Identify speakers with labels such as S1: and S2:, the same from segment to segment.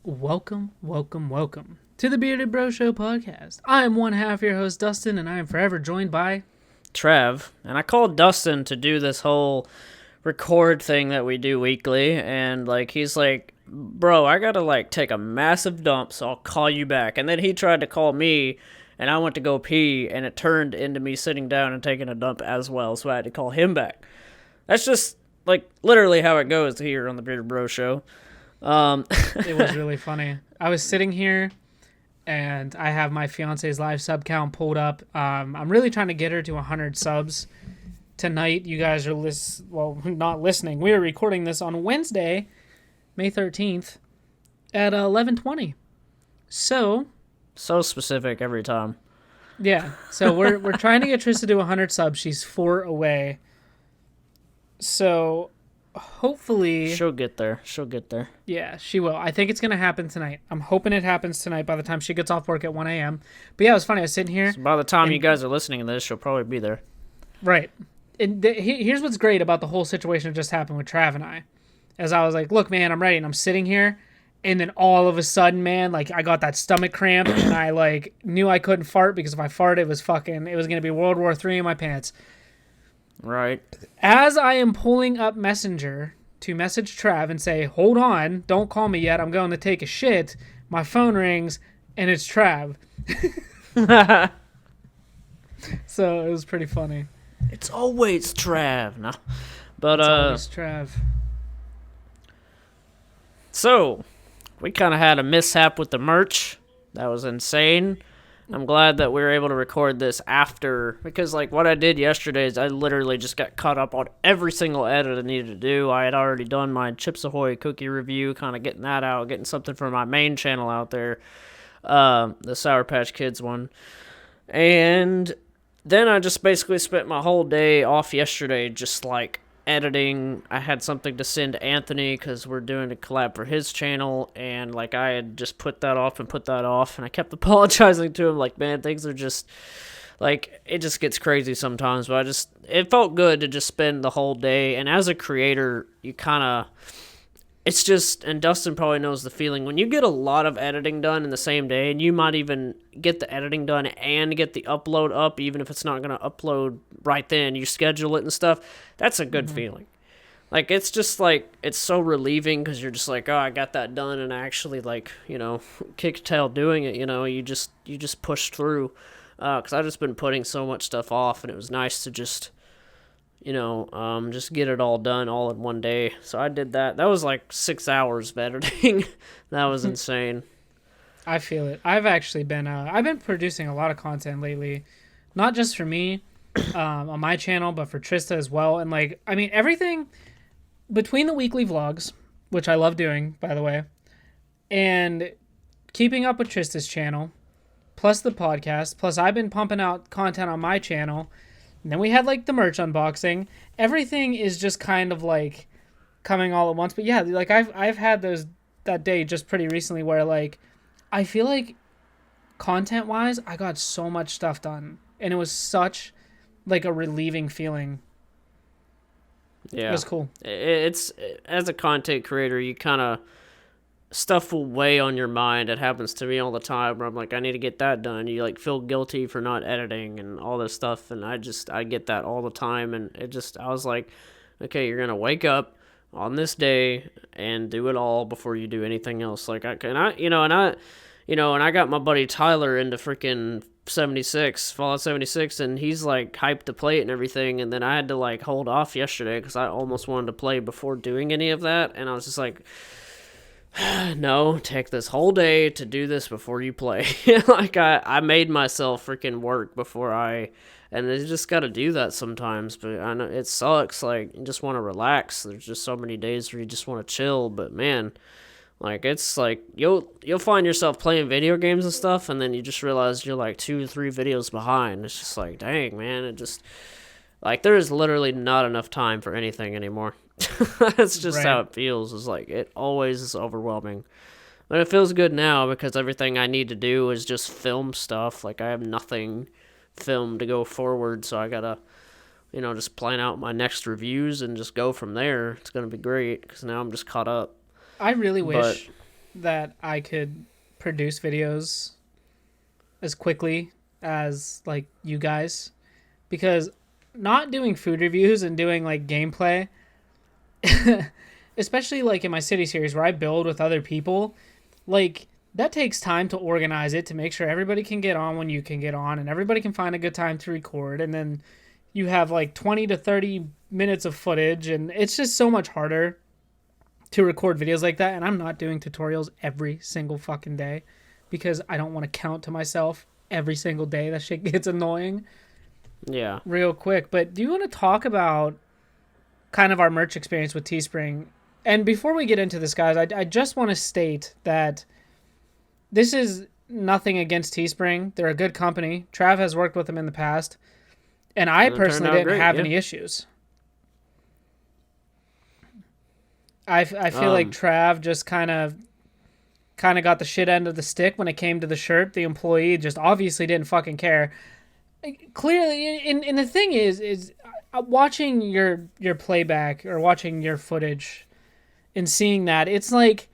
S1: Welcome, welcome, welcome to the Bearded Bro Show podcast. I am one half your host, Dustin, and I am forever joined by
S2: Trev, and I called Dustin to do this whole record thing that we do weekly, and he's like, bro, I gotta take a massive dump, so I'll call you back. And then he tried to call me, and I went to go pee, and it turned into me sitting down and taking a dump as well, so I had to call him back. That's just literally how it goes here on the Bearded Bro Show.
S1: It was really funny. I was sitting here and I have my fiance's live sub count pulled up. I'm really trying to get her to 100 subs tonight. You guys are not listening. We are recording this on Wednesday, May 13th at 11:20. So
S2: specific every time.
S1: Yeah. So we're trying to get Trista to 100 subs. She's 4 away. So hopefully
S2: she'll get there.
S1: Yeah, she will. I think it's going to happen tonight. I'm hoping it happens tonight by the time she gets off work at 1 a.m. But yeah, it was funny. I was sitting here.
S2: So by the time you guys are listening to this, she'll probably be there.
S1: Right. And here's what's great about the whole situation that just happened with Trav and I. As I was like, look, man, I'm ready. And I'm sitting here. And then all of a sudden, man, I got that stomach cramp. And I knew I couldn't fart because if I farted, it was going to be World War III in my pants.
S2: Right.
S1: As I am pulling up Messenger to message Trav and say, hold on, don't call me yet, I'm going to take a shit, my phone rings, and it's Trav. So it was pretty funny.
S2: It's always Trav. No. But,
S1: it's always Trav.
S2: So, we kind of had a mishap with the merch. That was insane. I'm glad that we were able to record this after, because what I did yesterday is I literally just got caught up on every single edit I needed to do. I had already done my Chips Ahoy cookie review, kind of getting that out, getting something for my main channel out there, the Sour Patch Kids one. And then I just basically spent my whole day off yesterday just editing. I had something to send to Anthony because we're doing a collab for his channel, and I had just put that off, and I kept apologizing to him, man, things are just it just gets crazy sometimes, but it felt good to just spend the whole day. And as a creator, you kind of, it's just, and Dustin probably knows the feeling when you get a lot of editing done in the same day, and you might even get the editing done and get the upload up, even if it's not going to upload right then, you schedule it and stuff. That's a good feeling. It's just it's so relieving because you're just oh, I got that done, and I actually kick tail doing it. You just push through. Because I've just been putting so much stuff off, and it was nice to just just get it all done all in one day. So I did that. That was 6 hours of editing. That was insane.
S1: I feel it. I've actually been I've been producing a lot of content lately, not just for me on my channel, but for Trista as well. And everything between the weekly vlogs, which I love doing, by the way, and keeping up with Trista's channel, plus the podcast, plus I've been pumping out content on my channel. And then we had the merch unboxing. Everything is just kind of coming all at once. But yeah, I've had that day just pretty recently where I feel content wise I got so much stuff done, and it was such a relieving feeling.
S2: Yeah,
S1: it was cool.
S2: It's as a content creator, you kind of, stuff will weigh on your mind. It happens to me all the time where I'm I need to get that done. You feel guilty for not editing and all this stuff, and I get that all the time. And I was okay, you're gonna wake up on this day and do it all before you do anything else. I got my buddy Tyler into freaking Fallout 76, and he's hyped to play it and everything. And then I had to hold off yesterday because I almost wanted to play before doing any of that, and I was just no, take this whole day to do this before you play. I made myself freaking work and you just got to do that sometimes. But I know it sucks. You just want to relax. There's just so many days where you just want to chill. But man, it's you'll find yourself playing video games and stuff, and then you just realize you're 2 or 3 videos behind. It's just dang, man. It just there is literally not enough time for anything anymore. That's just how it feels. It's it always is overwhelming. But it feels good now because everything I need to do is just film stuff. I have nothing filmed to go forward, so I gotta, just plan out my next reviews and just go from there. It's gonna be great because now I'm just caught up.
S1: I really wish that I could produce videos as quickly as like you guys, because not doing food reviews and doing like gameplay, especially like in my city series where I build with other people, like that takes time to organize it, to make sure everybody can get on when you can get on and everybody can find a good time to record, and then you have like 20 to 30 minutes of footage, and it's just so much harder to record videos like that. And I'm not doing tutorials every single fucking day because I don't want to count to myself every single day. That shit gets annoying.
S2: Yeah.
S1: Real quick, but do you want to talk about kind of our merch experience with Teespring? And before we get into this, guys, I just want to state that this is nothing against Teespring. They're a good company. Trav has worked with them in the past, and I personally didn't have any issues. I feel like Trav just kind of got the shit end of the stick when it came to the shirt. The employee just obviously didn't fucking care. Clearly, and the thing is watching your playback or watching your footage and seeing that, it's like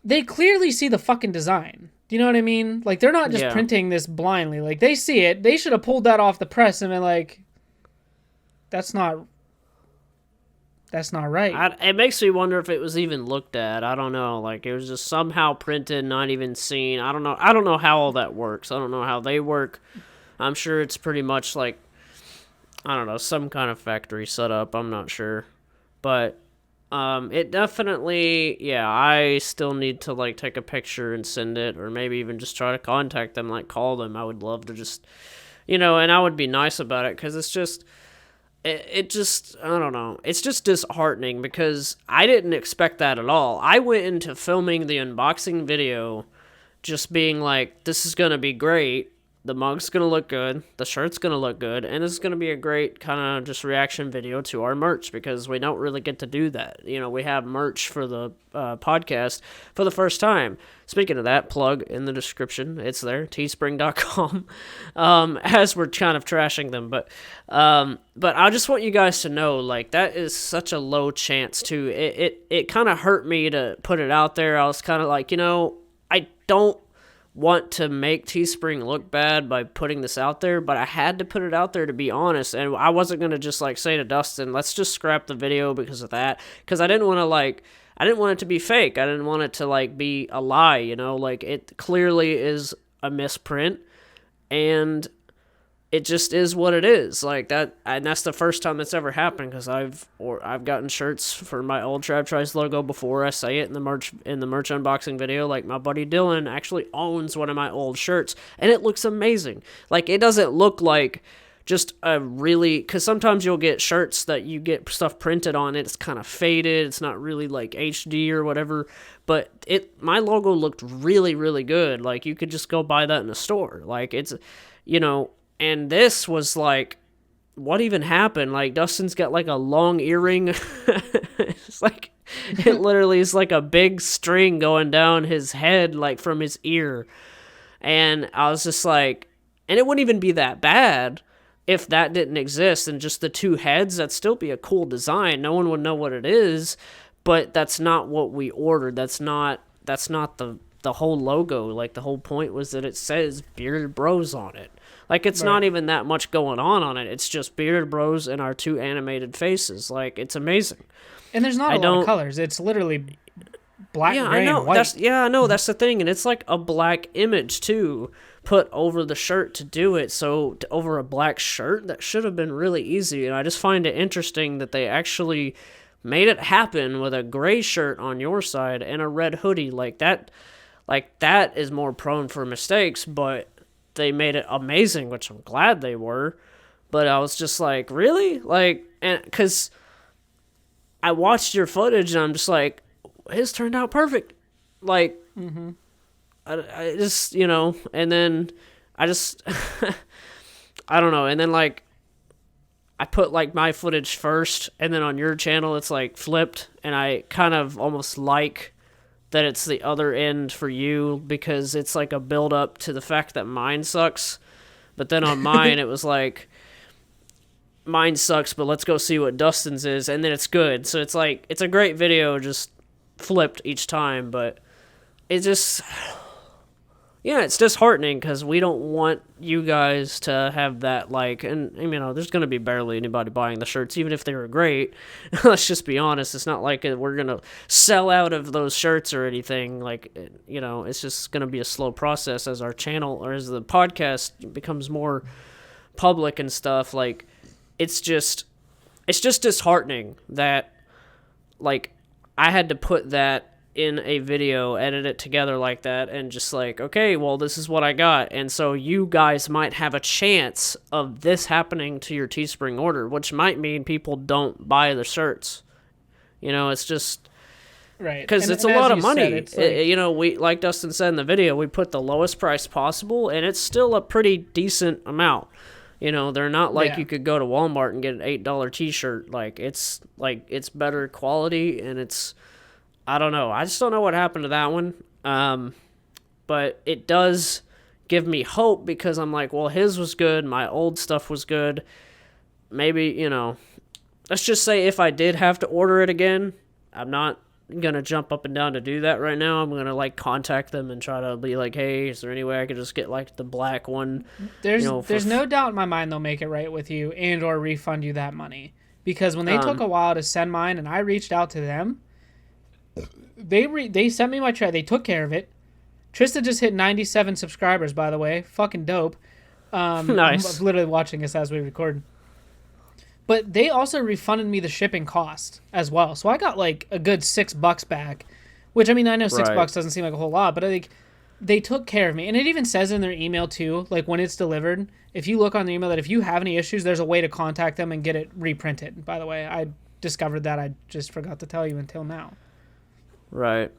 S1: they clearly see the fucking design. Do you know what I mean? Like, they're not just printing this blindly. Like, they see it. They should have pulled that off the press and been like, that's not right.
S2: It makes me wonder if it was even looked at. I don't know. Like, it was just somehow printed, not even seen. I don't know how all that works. I don't know how they work. I'm sure it's pretty much like, I don't know, some kind of factory setup. I'm not sure. But it definitely, I still need to like take a picture and send it, or maybe even just try to contact them, like call them. I would love to just, and I would be nice about it, because it's just, it just, I don't know. It's just disheartening because I didn't expect that at all. I went into filming the unboxing video just being like, this is going to be great. The mug's going to look good. The shirt's going to look good. And this is going to be a great kind of just reaction video to our merch, because we don't really get to do that. We have merch for the podcast for the first time. Speaking of that, plug in the description. It's there, teespring.com, as we're kind of trashing them. But I just want you guys to know, like, that is such a low chance to, it kind of hurt me to put it out there. I was kind of like, I don't want to make Teespring look bad by putting this out there, but I had to put it out there, to be honest. And I wasn't going to just like say to Dustin, let's just scrap the video because of that, because I didn't want it to be fake. I didn't want it to like be a lie, like it clearly is a misprint, and it just is what it is, like that. And that's the first time that's ever happened, because I've gotten shirts for my old Trav Tries logo before. I say it in the merch unboxing video. Like, my buddy Dylan actually owns one of my old shirts, and it looks amazing. Like, it doesn't look like just a really, because sometimes you'll get shirts that you get stuff printed on it, it's kind of faded, it's not really like HD or whatever, but my logo looked really, really good. Like, you could just go buy that in a store. Like, it's, and this was like, what even happened? Like, Dustin's got like a long earring. It's like, it literally is like a big string going down his head, like from his ear. And I was just like, and it wouldn't even be that bad if that didn't exist, and just the two heads. That'd still be a cool design. No one would know what it is, but that's not what we ordered. That's not the whole logo. Like, the whole point was that it says Bearded Bros on it. Like, it's not even that much going on it. It's just Bearded Bros and our two animated faces. Like, it's amazing.
S1: And there's not a lot of colors. It's literally black, gray, and white.
S2: I know. That's the thing. And it's like a black image, too, put over the shirt to do it. So, over a black shirt, that should have been really easy. And I just find it interesting that they actually made it happen with a gray shirt on your side and a red hoodie. Like, that is more prone for mistakes, but they made it amazing, which I'm glad they were. But I was just like, really? Like, and because I watched your footage and I'm just like, his turned out perfect. Like, I just, and then I just, I don't know. And then like, I put like my footage first, and then on your channel it's like flipped, and I kind of almost like that it's the other end for you, because it's like a build up to the fact that mine sucks. But then on mine, it was like, mine sucks, but let's go see what Dustin's is, and then it's good. So it's like, it's a great video, just flipped each time, but it just, yeah, it's disheartening because we don't want you guys to have that, like, and there's going to be barely anybody buying the shirts, even if they were great. Let's just be honest. It's not like we're going to sell out of those shirts or anything. Like, it's just going to be a slow process as our channel or as the podcast becomes more public and stuff. Like, it's just disheartening that, like, I had to put that in a video, edit it together like that, and just like, okay, well, this is what I got. And so you guys might have a chance of this happening to your Teespring order, which might mean people don't buy the shirts. It's just...
S1: Right.
S2: Because it's a lot of money.
S1: Said,
S2: we, like Dustin said in the video, we put the lowest price possible, and it's still a pretty decent amount. They're not like you could go to Walmart and get an $8 t-shirt. Like, it's better quality, and it's... I don't know. I just don't know what happened to that one. But it does give me hope because I'm like, well, his was good. My old stuff was good. Maybe, let's just say if I did have to order it again, I'm not going to jump up and down to do that right now. I'm going to, like, contact them and try to be like, hey, is there any way I could just get, like, the black one?
S1: There's no doubt in my mind they'll make it right with you and or refund you that money. Because when they took a while to send mine and I reached out to them, they sent me my tray. They took care of it. Trista just hit 97 subscribers, by the way. Fucking dope.
S2: Nice.
S1: I'm literally watching this as we record. But they also refunded me the shipping cost as well. So I got like a good $6 back, which I know $6 doesn't seem like a whole lot, but I think they took care of me. And it even says in their email too, like when it's delivered, if you look on the email that if you have any issues, there's a way to contact them and get it reprinted. By the way, I discovered that. I just forgot to tell you until now.
S2: Right.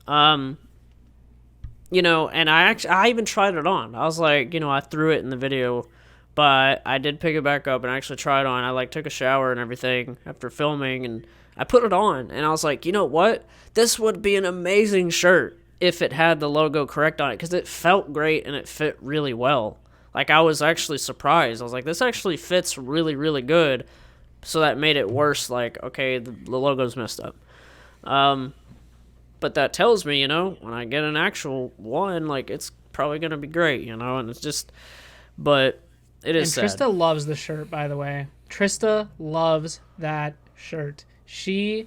S2: And I even tried it on. I was like, I threw it in the video, but I did pick it back up and actually tried it on. I took a shower and everything after filming and I put it on and I was like, you know what? This would be an amazing shirt if it had the logo correct on it because it felt great and it fit really well. Like, I was actually surprised. I was like, this actually fits really, really good. So that made it worse. Like, okay, the logo's messed up. But that tells me, when I get an actual one, like, it's probably going to be great, and it's just, but it is
S1: and
S2: sad.
S1: Trista loves the shirt, by the way. Trista loves that shirt. She,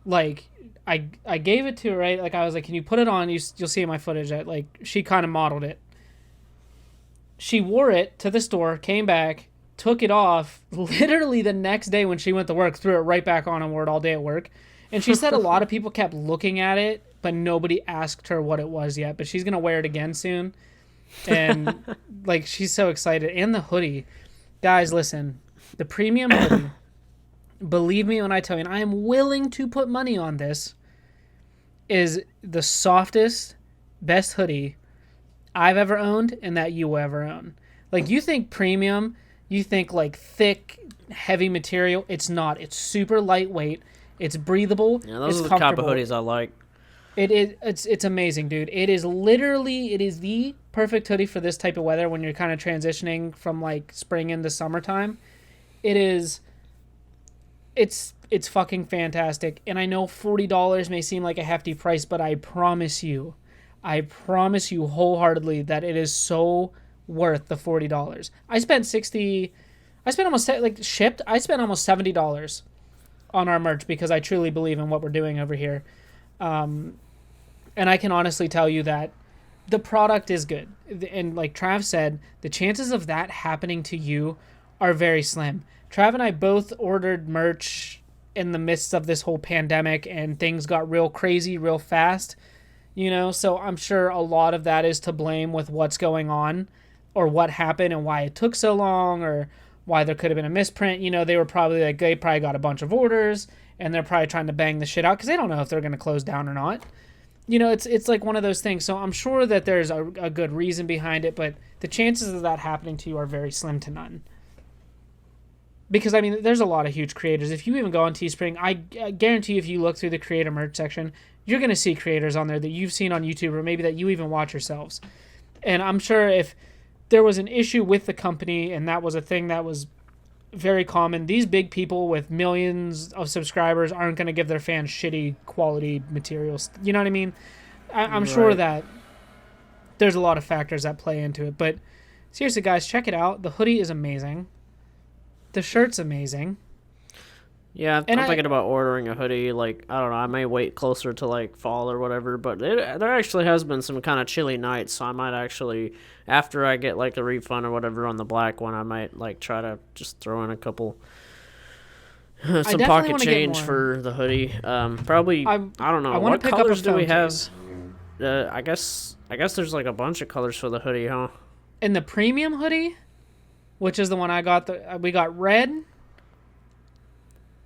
S1: like, I gave it to her, right? Like, I was like, can you put it on? You'll see in my footage that, like, she kind of modeled it. She wore it to the store, came back, took it off, literally the next day when she went to work, threw it right back on and wore it all day at work. And she said a lot of people kept looking at it, but nobody asked her what it was yet. But she's going to wear it again soon. And, like, she's so excited. And the hoodie. Guys, listen. The premium hoodie, believe me when I tell you, and I am willing to put money on this, is the softest, best hoodie I've ever owned and that you will ever own. Like, you think premium, you think, like, thick, heavy material. It's not. It's super lightweight. It's breathable.
S2: Yeah, those
S1: it's
S2: are the type of
S1: comfortable.
S2: hoodies I like.
S1: It's amazing, dude. It is the perfect hoodie for this type of weather when you're kind of transitioning from like spring into summertime. It's fucking fantastic. And I know $40 may seem like a hefty price, but I promise you wholeheartedly that it is so worth the $40. I spent almost $70 on our merch because I truly believe in what we're doing over here. And I can honestly tell you that the product is good. And like Trav said, the chances of that happening to you are very slim. Trav and I both ordered merch in the midst of this whole pandemic and things got real crazy real fast, so I'm sure a lot of that is to blame with what's going on or what happened and why it took so long or why there could have been a misprint. They probably got a bunch of orders and they're probably trying to bang the shit out because they don't know if they're going to close down or not. It's like one of those things. So I'm sure that there's a good reason behind it, but the chances of that happening to you are very slim to none. Because, there's a lot of huge creators. If you even go on Teespring, I guarantee you if you look through the creator merch section, you're going to see creators on there that you've seen on YouTube or maybe that you even watch yourselves. And I'm sure if there was an issue with the company and that was a thing that was very common. These big people with millions of subscribers aren't going to give their fans shitty quality materials. You know what I mean? I'm sure
S2: Right.
S1: that there's a lot of factors that play into it. But seriously, guys, check it out. The hoodie is amazing. The shirt's amazing.
S2: Yeah,
S1: And
S2: I'm
S1: I,
S2: thinking about ordering a hoodie. Like, I don't know, I may wait closer to like fall or whatever. But there actually has been some kind of chilly nights, so I might actually, after I get like a refund or whatever on the black one, I might like try to just throw in a couple, some
S1: definitely
S2: pocket
S1: wanna get
S2: change
S1: more.
S2: for the hoodie. Probably, I don't know,
S1: I want
S2: what
S1: to pick
S2: colors
S1: up a
S2: do
S1: phone
S2: we have?
S1: case.
S2: I guess there's like a bunch of colors for the hoodie, huh?
S1: In the premium hoodie, which is the one I got, we got red,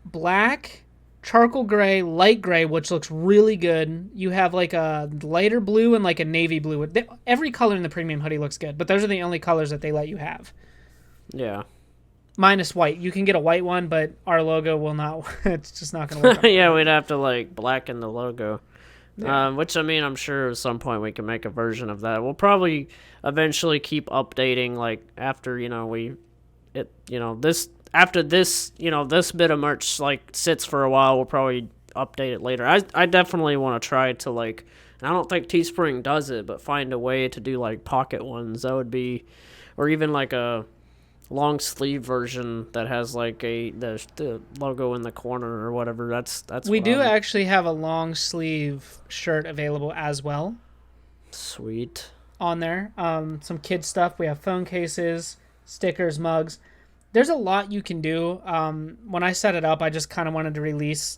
S1: black, charcoal gray, light gray, which looks really good. You have like a lighter blue and like a navy blue. Every color in the premium hoodie looks good, but those are the only colors that they let you have.
S2: Yeah.
S1: Minus white. You can get a white one, but our logo will not. It's just not going to work. out.
S2: Yeah, we'd have to like blacken the logo.
S1: Yeah.
S2: Which, I mean, I'm sure at some point we can make a version of that. We'll probably eventually keep updating, like after this bit of merch like sits for a while. We'll probably update it later. I definitely want to try to like. And I don't think Teespring does it, but find a way to do like pocket ones. That would be, or even like a long sleeve version that has like the logo in the corner or whatever. That's
S1: We
S2: what
S1: do
S2: I would-
S1: actually have a long sleeve shirt available as well
S2: Sweet.
S1: on there. Some kid stuff. We have phone cases, stickers, mugs. There's a lot you can do. When I set it up, I just kind of wanted to release,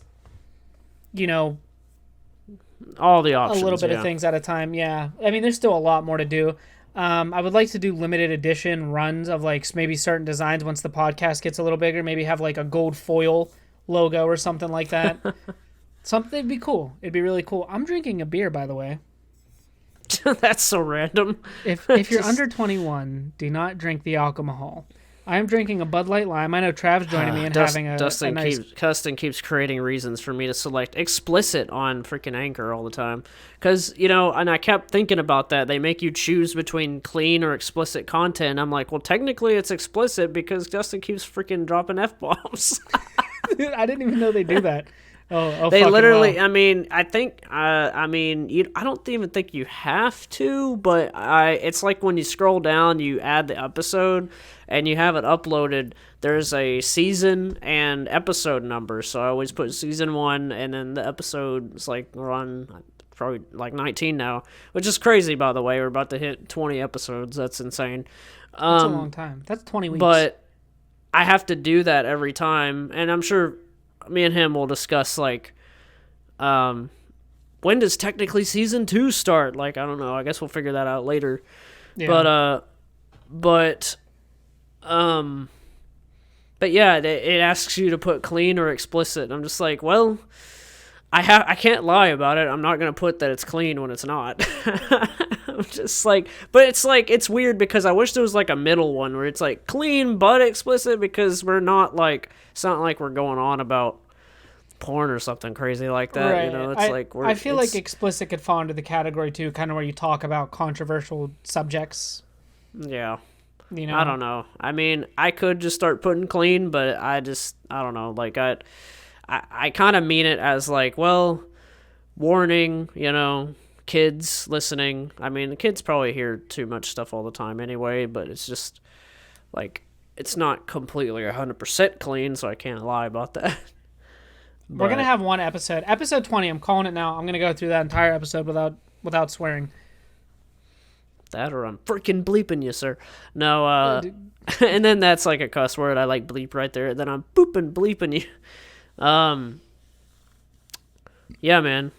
S2: All the options.
S1: a little bit
S2: yeah.
S1: of things at a time. Yeah. I mean, there's still a lot more to do. I would like to do limited edition runs of like maybe certain designs once the podcast gets a little bigger. Maybe have like a gold foil logo or something like that. Something it'd be cool. It'd be really cool. I'm drinking a beer, by the way.
S2: That's so random.
S1: If you're
S2: Just-
S1: under 21, do not drink the alcohol. I am drinking a Bud Light Lime. I know Trav's joining me and having a
S2: Dustin keeps creating reasons for me to select explicit on freaking Anchor all the time. Because, and I kept thinking about that. They make you choose between clean or explicit content. I'm like, well, technically it's explicit because Dustin keeps freaking dropping F-bombs.
S1: I didn't even know they do that. Oh,
S2: They
S1: fucking
S2: literally,
S1: well.
S2: I mean, I don't even think you have to, but it's like when you scroll down, you add the episode, and you have it uploaded. There's a season and episode number, so I always put season 1, and then the episode is like we're on probably like 19 now, which is crazy, by the way. We're about to hit 20 episodes. That's insane.
S1: That's a long time. That's 20 weeks.
S2: But I have to do that every time, and I'm sure me and him will discuss like when does technically season 2 start. Like, I don't know, I guess we'll figure that out later.
S1: Yeah.
S2: But yeah, it asks you to put clean or explicit. I'm just like, well, I can't lie about it. I'm not gonna put that it's clean when it's not. I'm just like, but it's weird because I wish there was like a middle one where it's like clean but explicit, because we're not like, it's not like we're going on about porn or something crazy like that.
S1: Right.
S2: It's like
S1: I feel like explicit could fall into the category too, kind of where you talk about controversial subjects.
S2: yeah.
S1: I
S2: don't know. I mean, I could just start putting clean, but I don't know. Like, I kind of mean it as like, well, warning, kids listening. I mean, the kids probably hear too much stuff all the time anyway, but it's just like, it's not completely 100% clean, so I can't lie about that.
S1: We're gonna have one episode 20. I'm calling it now. I'm gonna go through that entire episode without swearing.
S2: That, or I'm freaking bleeping you, sir. No, and then that's like a cuss word. I like bleep right there. Then I'm booping bleeping you. Yeah, man.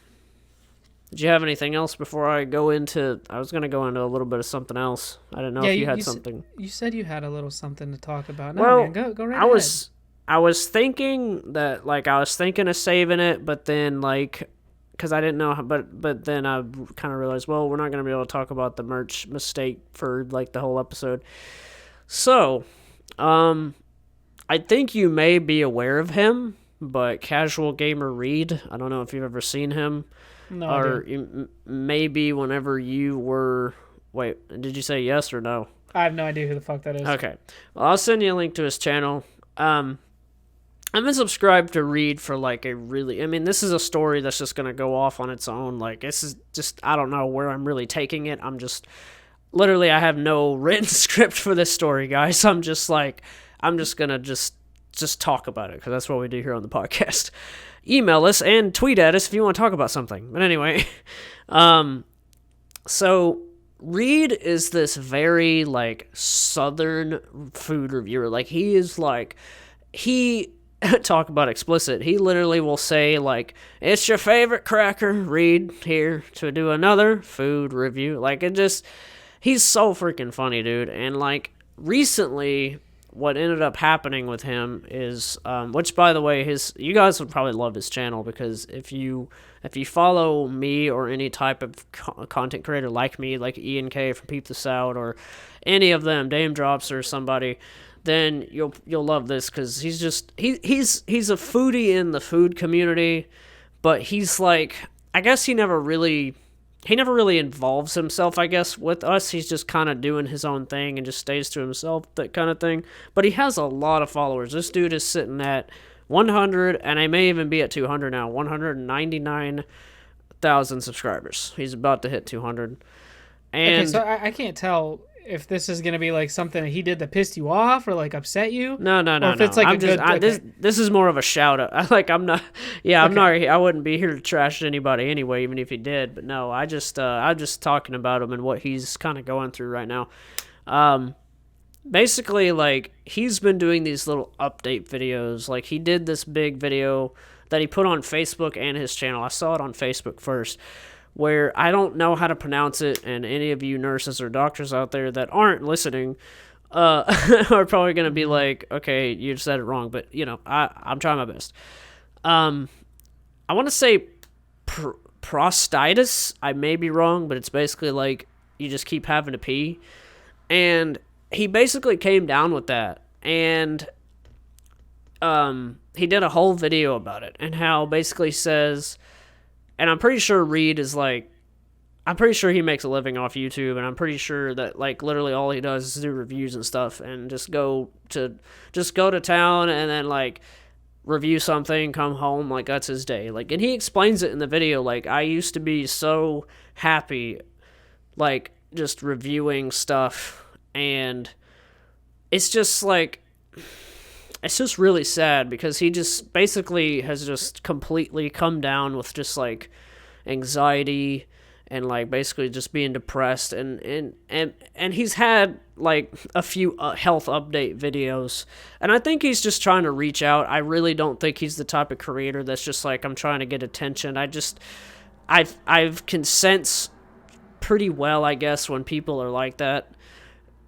S2: Did you have anything else before I go into? I was gonna go into a little bit of something else. I didn't know if you had something.
S1: You said you had a little something to talk about. No,
S2: Well,
S1: man, go right ahead.
S2: I was thinking that, like, I was thinking of saving it, but then, like, because I didn't know how, but then I kind of realized, well, we're not going to be able to talk about the merch mistake for, like, the whole episode. So, I think you may be aware of him, but Casual Gamer Reed, I don't know if you've ever seen him.
S1: No,
S2: Or maybe whenever you were, wait, did you say yes or no?
S1: I have no idea who the fuck that is.
S2: Okay. Well, I'll send you a link to his channel. I've been subscribed to Reed for like this is a story that's just going to go off on its own. Like, this is just, I don't know where I'm really taking it. I'm just, literally, I have no written script for this story, guys. I'm just going to just talk about it because that's what we do here on the podcast. Email us and tweet at us if you want to talk about something. But anyway, so Reed is this very like southern food reviewer. Like, he talk about explicit. He literally will say like, "It's your favorite cracker, Reed here to do another food review." Like, he's so freaking funny, dude. And like, recently, what ended up happening with him is, which by the way, you guys would probably love his channel, because if you follow me or any type of content creator like me, like Ian K from Peep This Out, or any of them, Dame Drops or somebody, then you'll love this, because he's a foodie in the food community, but he's like, I guess he never really involves himself, I guess, with us. He's just kind of doing his own thing and just stays to himself, that kind of thing. But he has a lot of followers. This dude is sitting at 100, and I may even be at 200 now, 199,000 subscribers. He's about to hit 200. And
S1: okay, so I can't tell if this is going to be like something that he did that pissed you off or like upset you.
S2: No.
S1: Or if it's like
S2: this is more of a shout out. I'm not I wouldn't be here to trash anybody anyway, even if he did. But no, I'm just talking about him and what he's kind of going through right now. Basically, like, he's been doing these little update videos. Like, he did this big video that he put on Facebook and his channel. I saw it on Facebook first, where I don't know how to pronounce it, and any of you nurses or doctors out there that aren't listening are probably going to be like, okay, you said it wrong, but, I'm trying my best. I want to say prostatitis. I may be wrong, but it's basically like you just keep having to pee. And he basically came down with that, and he did a whole video about it, and how basically says... And I'm pretty sure Reed is like, I'm pretty sure he makes a living off YouTube, and I'm pretty sure that like literally all he does is do reviews and stuff, and just go to town and then like review something, come home, like that's his day. Like, and he explains it in the video, like, I used to be so happy, like, just reviewing stuff, and it's just like, it's just really sad, because he just basically has just completely come down with just like anxiety and like basically just being depressed, and he's had like a few health update videos, and I think he's just trying to reach out. I really don't think he's the type of creator that's just like, I'm trying to get attention. I've can sense pretty well, I guess, when people are like that,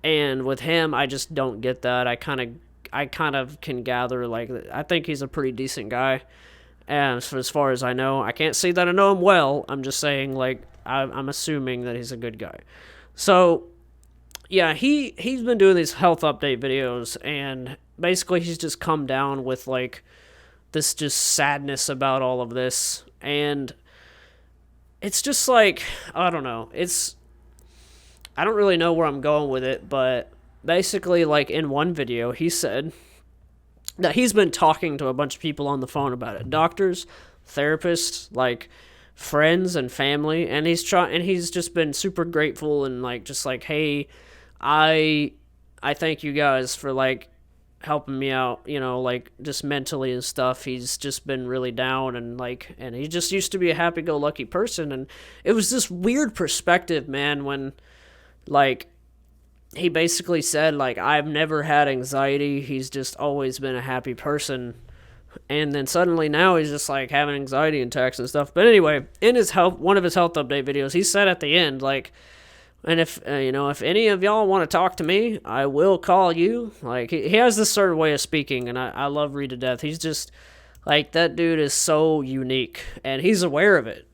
S2: and with him, I just don't get that. I kind of can gather, like, I think he's a pretty decent guy, and as far as I know, I can't say that I know him well. I'm just saying, like, I'm assuming that he's a good guy. So, yeah, he's been doing these health update videos, and basically he's just come down with, like, this just sadness about all of this, and it's just, like, I don't know, I don't really know where I'm going with it, but basically, like, in one video, he said that he's been talking to a bunch of people on the phone about it. Doctors, therapists, like, friends and family, and he's just been super grateful, and, like, just like, hey, I thank you guys for, like, helping me out, like, just mentally and stuff. He's just been really down, and, like, and he just used to be a happy-go-lucky person, and it was this weird perspective, man, when, like, he basically said, like, I've never had anxiety. He's just always been a happy person. And then suddenly now he's just, like, having anxiety attacks and stuff. But anyway, in one of his health update videos, he said at the end, like, and if, if any of y'all want to talk to me, I will call you. Like, he has this certain way of speaking, and I love Reed to death. He's just, like, that dude is so unique, and he's aware of it.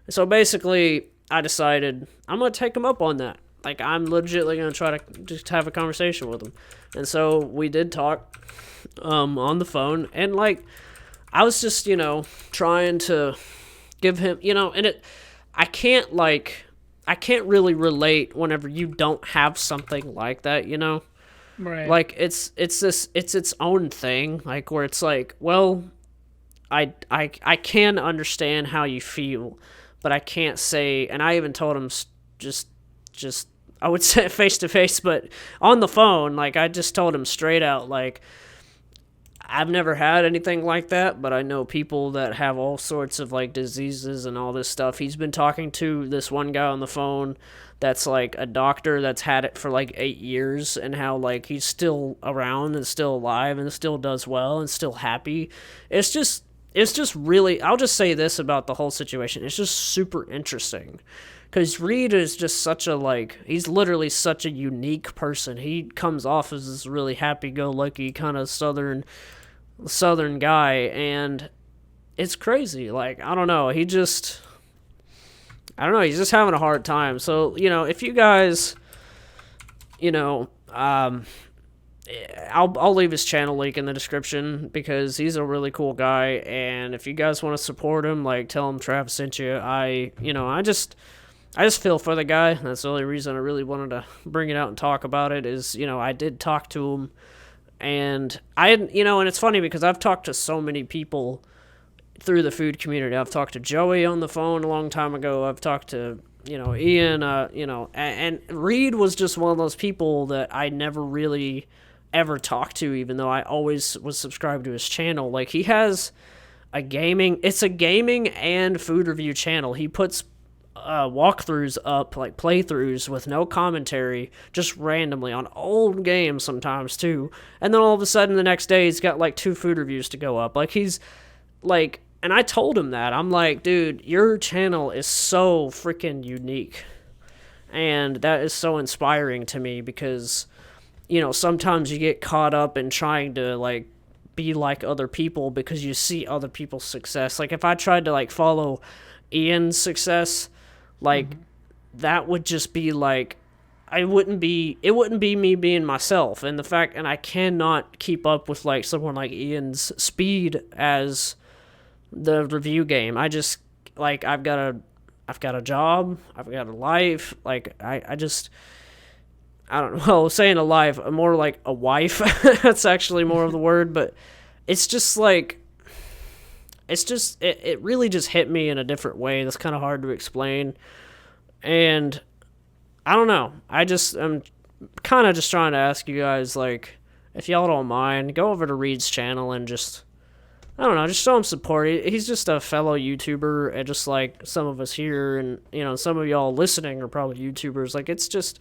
S2: So basically, I decided I'm going to take him up on that. Like, I'm legitimately going to try to just have a conversation with him. And so we did talk on the phone. And, like, I was just, trying to give him, and I can't really relate whenever you don't have something like that,
S1: Right.
S2: Like it's its own thing. Like where it's like, well, I can understand how you feel, but I can't say. And I even told him just I would say face to face, but on the phone, like I just told him straight out, like I've never had anything like that, but I know people that have all sorts of like diseases and all this stuff. He's been talking to this one guy on the phone that's like a doctor that's had it for like 8 years, and how like he's still around and still alive and still does well and still happy. It's just really, I'll just say this about the whole situation. It's just super interesting. Because Reed is just such a, like, he's literally such a unique person. He comes off as this really happy-go-lucky kind of southern guy, and it's crazy. Like, I don't know. He's just having a hard time. So, if you guys, I'll leave his channel link in the description because he's a really cool guy, and if you guys want to support him, like, tell him Travis sent you. I just feel for the guy. That's the only reason I really wanted to bring it out and talk about it is, I did talk to him, and and it's funny because I've talked to so many people through the food community. I've talked to Joey on the phone a long time ago. I've talked to, Ian, and Reed was just one of those people that I never really ever talked to, even though I always was subscribed to his channel. Like, he has it's a gaming and food review channel. He puts walkthroughs up, like playthroughs with no commentary, just randomly on old games sometimes too. And then all of a sudden the next day he's got like 2 food reviews to go up. Like, he's like, and I told him that. I'm like, dude, your channel is so freaking unique. And that is so inspiring to me because, sometimes you get caught up in trying to like be like other people because you see other people's success. Like, if I tried to like follow Ian's success, like, that would just be like, it wouldn't be me being myself. And I cannot keep up with like someone like Ian's speed as the review game. I just, like, I've got a job, I've got a life. Like, I don't know, saying a life, more like a wife. That's actually more of the word, but it's just like, it really just hit me in a different way. That's kind of hard to explain. And I don't know. I'm kind of just trying to ask you guys, like, if y'all don't mind, go over to Reed's channel and just, I don't know, just show him support. He's just a fellow YouTuber, and just like some of us here, and, some of y'all listening are probably YouTubers. Like, it's just,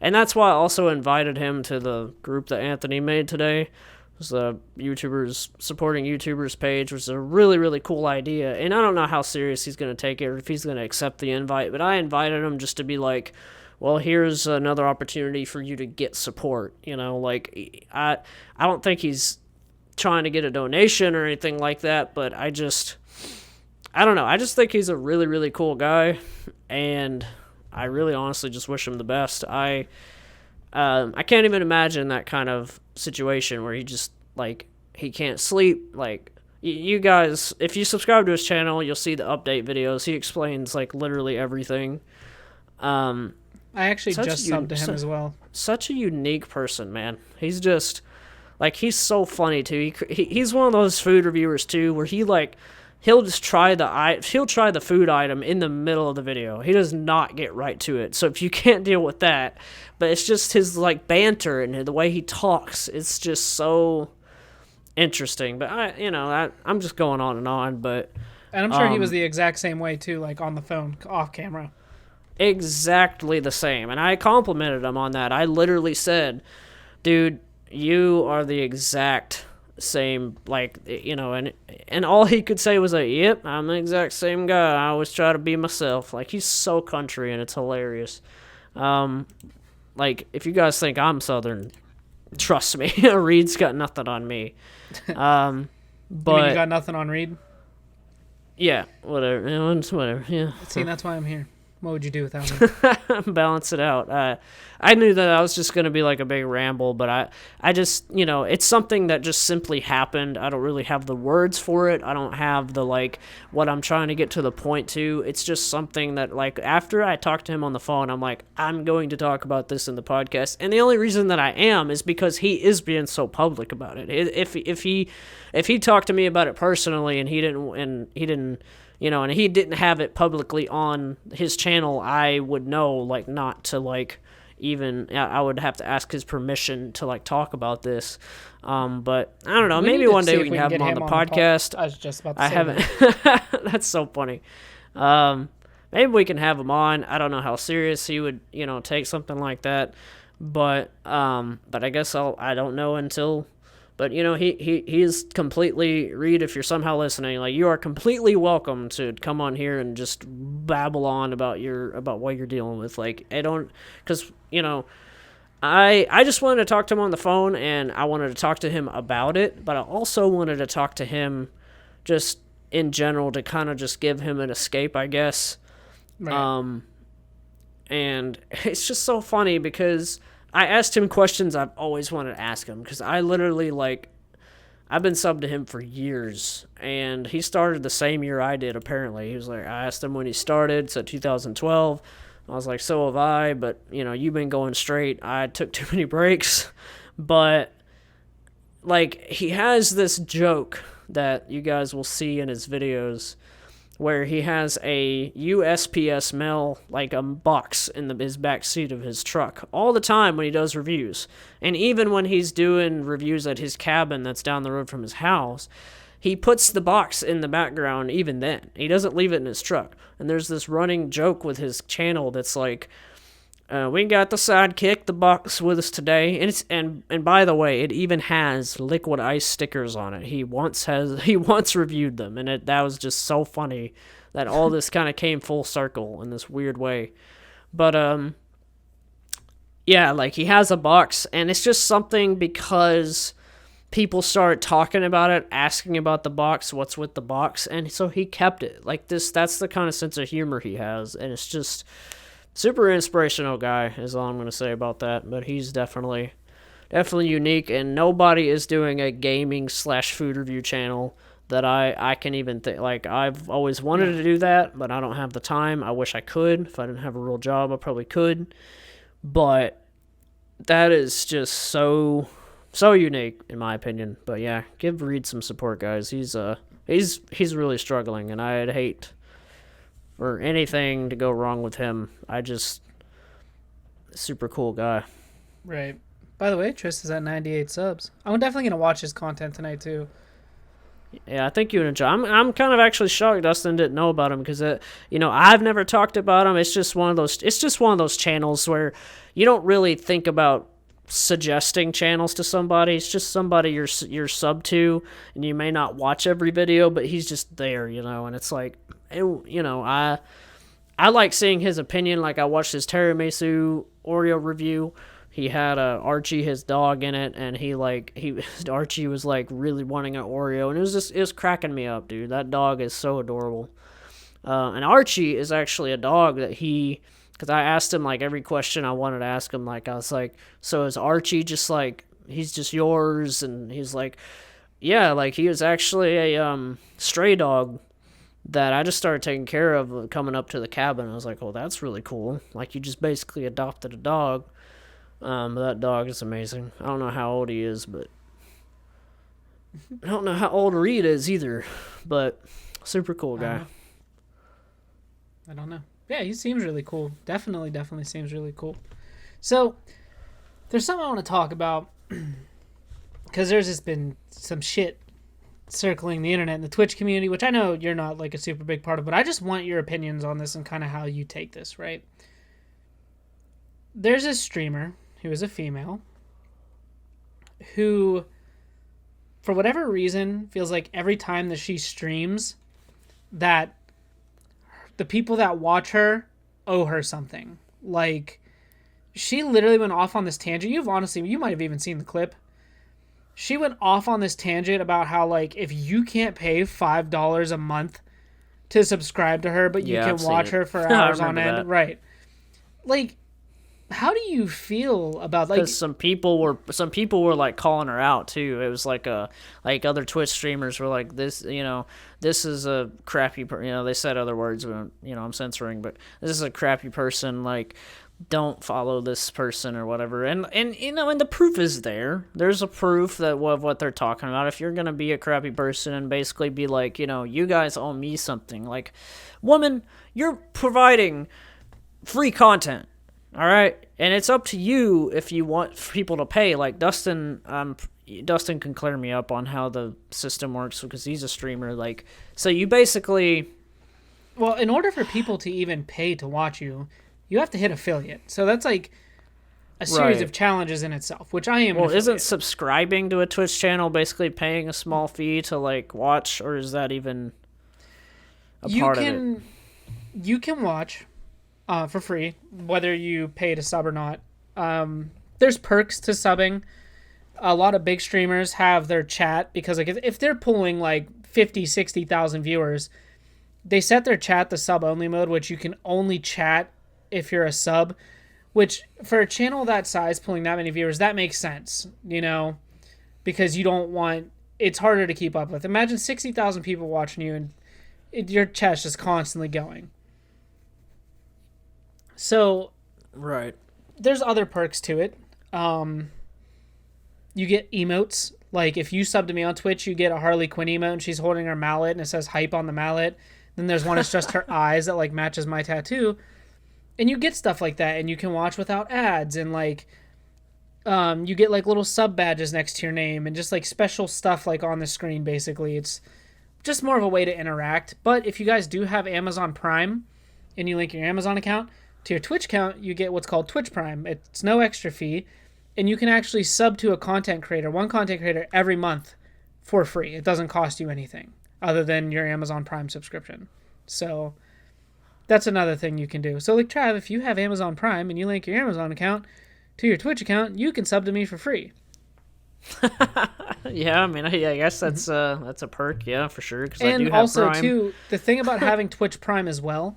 S2: and that's why I also invited him to the group that Anthony made today. The YouTubers supporting YouTubers page, was a really, really cool idea. And I don't know how serious he's going to take it or if he's going to accept the invite, but I invited him just to be like, well, here's another opportunity for you to get support. Like, I don't think he's trying to get a donation or anything like that, but I don't know. I just think he's a really, really cool guy, and I really honestly just wish him the best. I can't even imagine that kind of situation where he just, like, he can't sleep. Like, you guys, if you subscribe to his channel, you'll see the update videos. He explains, like, literally everything.
S1: I actually just subbed to him as well.
S2: Such a unique person, man. He's just, like, he's so funny, too. He's one of those food reviewers, too, where he, like, he'll try the food item in the middle of the video. He does not get right to it. So if you can't deal with that, but it's just his like banter and the way he talks, it's just so interesting. But I'm just going on, but
S1: and I'm sure he was the exact same way too, like on the phone, off camera.
S2: Exactly the same. And I complimented him on that. I literally said, dude, you are the exact same, like, and all he could say was like, yep, I'm the exact same guy. I always try to be myself. Like, he's so country, and it's hilarious. Like, if you guys think I'm Southern, trust me, Reed's got nothing on me. But
S1: you mean you got nothing on Reed?
S2: Yeah, whatever. Whatever. Yeah.
S1: See, that's why I'm here. What would you do without me?
S2: Balance it out. I knew that I was just going to be like a big ramble, but I just, it's something that just simply happened. I don't really have the words for it. I don't have the, like, what I'm trying to get to the point to. It's just something that, like, after I talked to him on the phone, I'm like, I'm going to talk about this in the podcast. And the only reason that I am is because he is being so public about it. If he talked to me about it personally and he didn't and he didn't have it publicly on his channel, I would know, like, not to, like, even, I would have to ask his permission to, like, talk about this. But I don't know, maybe one day we can have him on the podcast.
S1: I was just about to say
S2: I haven't. That's so funny. Maybe we can have him on. I don't know how serious he would, take something like that. But I guess I don't know until. But, he is completely, Reed, if you're somehow listening, like, you are completely welcome to come on here and just babble on about what you're dealing with. Like, because, I just wanted to talk to him on the phone, and I wanted to talk to him about it, but I also wanted to talk to him just in general to kind of just give him an escape, I guess.
S1: Right.
S2: And it's just so funny because I asked him questions I've always wanted to ask him, because I literally, like, I've been subbed to him for years, and he started the same year I did, apparently. He was like, I asked him when he started, said 2012. I was like, so have I, but, you've been going straight. I took too many breaks. But, like, he has this joke that you guys will see in his videos where he has a USPS mail, like a box in his back seat of his truck all the time when he does reviews. And even when he's doing reviews at his cabin that's down the road from his house, he puts the box in the background even then. He doesn't leave it in his truck. And there's this running joke with his channel that's like, we got the Sidekick, the box with us today, and by the way, it even has Liquid Ice stickers on it. He once reviewed them, and that was just so funny that all this kind of came full circle in this weird way. But yeah, like, he has a box, and it's just something because people started talking about it, asking about the box, what's with the box, and so he kept it. Like, that's the kind of sense of humor he has, and it's just super inspirational guy is all I'm going to say about that. But he's definitely unique, and nobody is doing a gaming / food review channel that I can even think. Like, I've always wanted to do that, but I don't have the time. I wish I could. If I didn't have a real job, I probably could. But that is just so unique in my opinion. But yeah, give Reed some support, guys. He's really struggling, and I'd hate for anything to go wrong with him. Super cool guy.
S1: Right. By the way, Tris is at 98 subs. I'm definitely going to watch his content tonight, too.
S2: Yeah, I think you would enjoy. I'm kind of actually shocked Dustin didn't know about him, because I've never talked about him. It's just one of those channels where you don't really think about suggesting channels to somebody. It's just somebody you're sub to, and you may not watch every video, but he's just there, and it's like, I like seeing his opinion. Like, I watched his tiramisu Oreo review. He had Archie, his dog, in it, and Archie was like really wanting an Oreo, and it was cracking me up, dude. That dog is so adorable. And Archie is actually a dog that because I asked him, like, every question I wanted to ask him. Like, I was like, so is Archie just, like, he's just yours? And he's like, yeah, like, he was actually a stray dog that I just started taking care of coming up to the cabin. I was like, oh, that's really cool. Like, you just basically adopted a dog. But that dog is amazing. I don't know how old he is, but I don't know how old Reed is either. But super cool guy.
S1: I don't know. Yeah, he seems really cool. Definitely seems really cool. So, there's something I want to talk about, because there's just been some shit circling the internet and the Twitch community, which I know you're not, like, a super big part of, but I just want your opinions on this and kind of how you take this, right? There's a streamer who is a female who, for whatever reason, feels like every time that she streams that the people that watch her owe her something. Like, she literally went off on this tangent. You might have even seen the clip. She went off on this tangent about how, like, if you can't pay $5 a month to subscribe to her, but you
S2: Yeah,
S1: can
S2: I've seen
S1: watch
S2: it.
S1: her for
S2: I
S1: hours on
S2: remember
S1: end.
S2: that.
S1: Right. Like, how do you feel about like
S2: Because some people were like calling her out too. It was like other Twitch streamers were like, this, this is a crappy they said other words, but I'm censoring, but this is a crappy person, like, don't follow this person or whatever. And the proof is there. There's a proof that of what they're talking about. If you're gonna be a crappy person and basically be like, you guys owe me something, like, woman, you're providing free content. All right, and it's up to you if you want people to pay. Like Dustin can clear me up on how the system works because he's a streamer. Like, so you basically,
S1: well, in order for people to even pay to watch you, you have to hit affiliate. So that's like a series
S2: Right.
S1: of challenges in itself, which I am.
S2: well,
S1: an
S2: isn't
S1: affiliate.
S2: subscribing to a Twitch channel basically paying a small fee to like watch, or is that even a part of it?
S1: You can watch for free, whether you pay to sub or not. There's perks to subbing. A lot of big streamers have their chat because like if they're pulling like 50, 60,000 viewers, they set their chat to sub only mode, which you can only chat if you're a sub, which for a channel that size pulling that many viewers, that makes sense, because you don't want, it's harder to keep up with. Imagine 60,000 people watching you and your chat's just constantly going. So
S2: Right.
S1: there's other perks to it. You get emotes. Like if you sub to me on Twitch, you get a Harley Quinn emote and she's holding her mallet and it says hype on the mallet. Then there's one that's just her eyes that like matches my tattoo. And you get stuff like that and you can watch without ads and like you get like little sub badges next to your name and just like special stuff like on the screen basically. It's just more of a way to interact. But if you guys do have Amazon Prime and you link your Amazon account to your Twitch account, you get what's called Twitch Prime. It's no extra fee, and you can actually sub to one content creator every month for free. It doesn't cost you anything other than your Amazon Prime subscription. So that's another thing you can do. So like Trav, if you have Amazon Prime and you link your Amazon account to your Twitch account, you can sub to me for free.
S2: Yeah, I mean, I guess that's a perk, yeah, for sure. Because I do
S1: And
S2: have
S1: also
S2: Prime.
S1: too, the thing about having Twitch Prime as well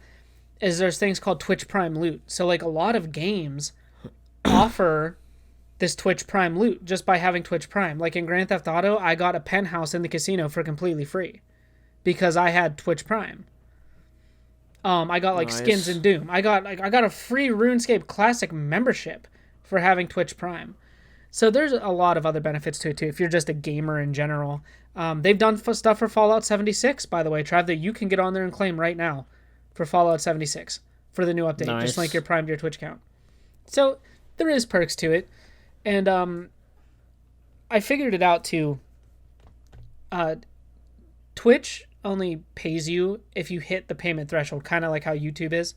S1: is there's things called Twitch Prime loot. So like a lot of games offer this Twitch Prime loot just by having Twitch Prime. Like in Grand Theft Auto, I got a penthouse in the casino for completely free because I had Twitch Prime. I got like
S2: Nice.
S1: skins in Doom. I got a free RuneScape Classic membership for having Twitch Prime. So there's a lot of other benefits to it too if you're just a gamer in general. They've done stuff for Fallout 76, by the way, Trav, that you can get on there and claim right now for Fallout 76 for the new update.
S2: Nice.
S1: Just link your Prime to your Twitch account. So there is perks to it. And I figured it out too. Twitch only pays you if you hit the payment threshold, kind of like how YouTube is.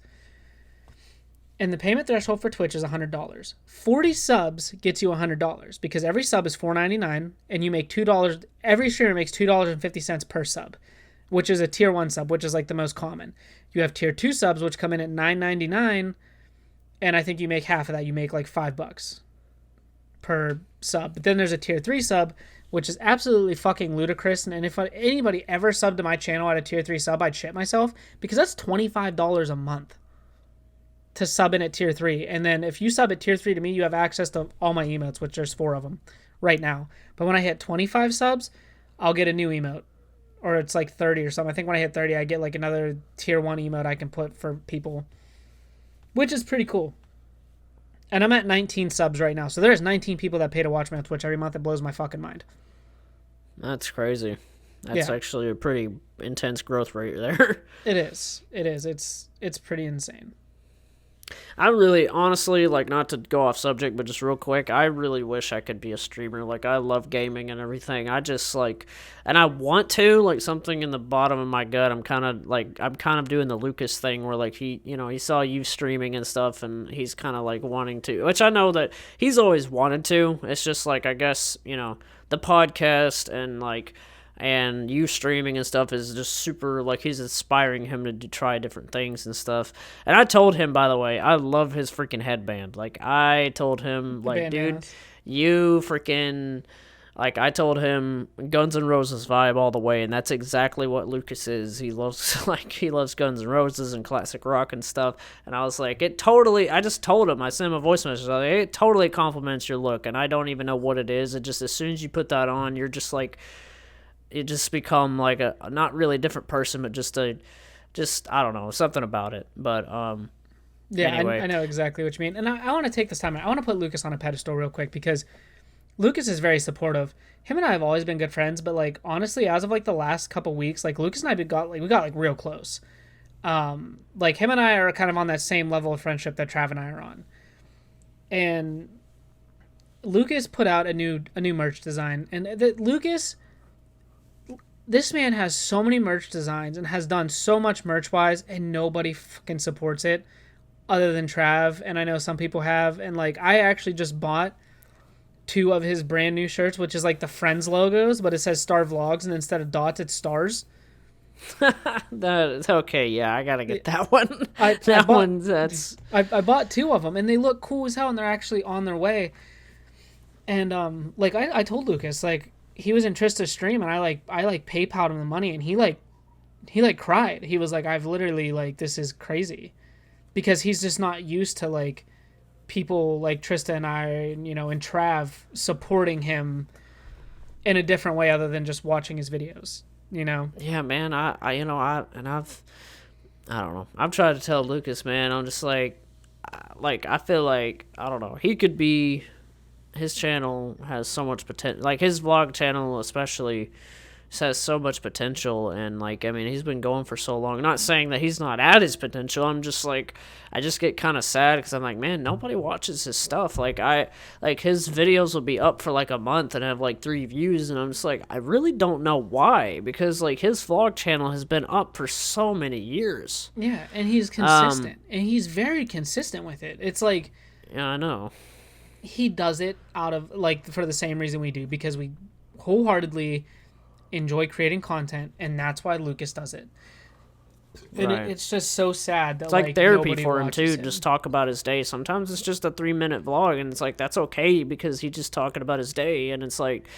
S1: And the payment threshold for Twitch is $100. 40 subs gets you $100 because every sub is $4.99 and you make $2. Every streamer makes $2.50 per sub, which is a tier 1 sub, which is like the most common. You have tier 2 subs, which come in at $9.99, and I think you make half of that. You make like $5 per sub. But then there's a tier 3 sub, which is absolutely fucking ludicrous. And if anybody ever subbed to my channel at a tier 3 sub, I'd shit myself because that's $25 a month to sub in at tier 3. And then if you sub at tier 3 to me, you have access to all my emotes, which there's 4 of them right now. But when I hit 25 subs, I'll get a new emote. Or it's like 30 or something. I think when I hit 30, I get like another tier 1 emote I can put for people, which is pretty cool. And I'm at 19 subs right now. So there's 19 people that pay to watch me on Twitch every month. It blows my fucking mind.
S2: That's crazy. That's
S1: Yeah.
S2: actually a pretty intense growth rate there.
S1: It is. It's pretty insane.
S2: I really, honestly, like, not to go off subject, but just real quick, I really wish I could be a streamer. Like, I love gaming and everything. I just, like, and I want to, like, something in the bottom of my gut. I'm kind of doing the Lucas thing where, like, he saw you streaming and stuff, and he's kind of, like, wanting to, which I know that he's always wanted to. It's just, like, I guess, the podcast and, like, and you streaming and stuff is just super, like, he's inspiring him to try different things and stuff. And I told him, by the way, I love his freaking headband. Like, I told him, like, dude,
S1: Bandanas.
S2: you freaking Like, I told him Guns N' Roses vibe all the way, and that's exactly what Lucas is. He loves, like, he loves Guns N' Roses and classic rock and stuff. And I was like, I just told him, I sent him a voice message. I was like, it totally compliments your look, and I don't even know what it is. It just, as soon as you put that on, you're just like, you just become like a not really a different person, but just I don't know, something about it. But,
S1: Yeah,
S2: anyway.
S1: I know exactly what you mean. And I want to take this time. I want to put Lucas on a pedestal real quick because Lucas is very supportive. Him and I have always been good friends, but like honestly, as of like the last couple weeks, like Lucas and I got like real close. Like him and I are kind of on that same level of friendship that Trav and I are on. And Lucas put out a new merch design, and this man has so many merch designs and has done so much merch wise, and nobody fucking supports it other than Trav. And I know some people have, and like I actually just bought 2 of his brand new shirts, which is like the Friends logos, but it says Star Vlogs, and instead of dots, it's stars.
S2: That's okay. Yeah, I gotta get that one.
S1: I bought 2 of them, and they look cool as hell, and they're actually on their way. And like I told Lucas, like he was in Trista's stream, and I PayPal'd him the money, and he cried. He was like, I've literally like, this is crazy, because he's just not used to like people like Trista and I, you know, and Trav supporting him in a different way other than just watching his videos, you know?
S2: Yeah, man. I don't know. I've tried to tell Lucas, man. I'm just like I feel like, I don't know. He could be. His channel has so much potential. Like his vlog channel, especially, has so much potential. And like, I mean, he's been going for so long. Not saying that he's not at his potential. I'm just like, I just get kind of sad because I'm like, man, nobody watches his stuff. Like his videos will be up for like a month and have like 3 views, and I'm just like, I really don't know why, because like his vlog channel has been up for so many years.
S1: Yeah, and he's consistent, and he's very consistent with it. It's like,
S2: yeah, I know.
S1: He does it out of like for the same reason we do, because we wholeheartedly enjoy creating content, and that's why Lucas does it. And
S2: Right.
S1: it's just so sad that
S2: It's like therapy
S1: nobody
S2: for him
S1: watches
S2: too. Just talk about his day. Sometimes it's just a 3-minute vlog, and it's like that's okay because he's just talking about his day. And it's like,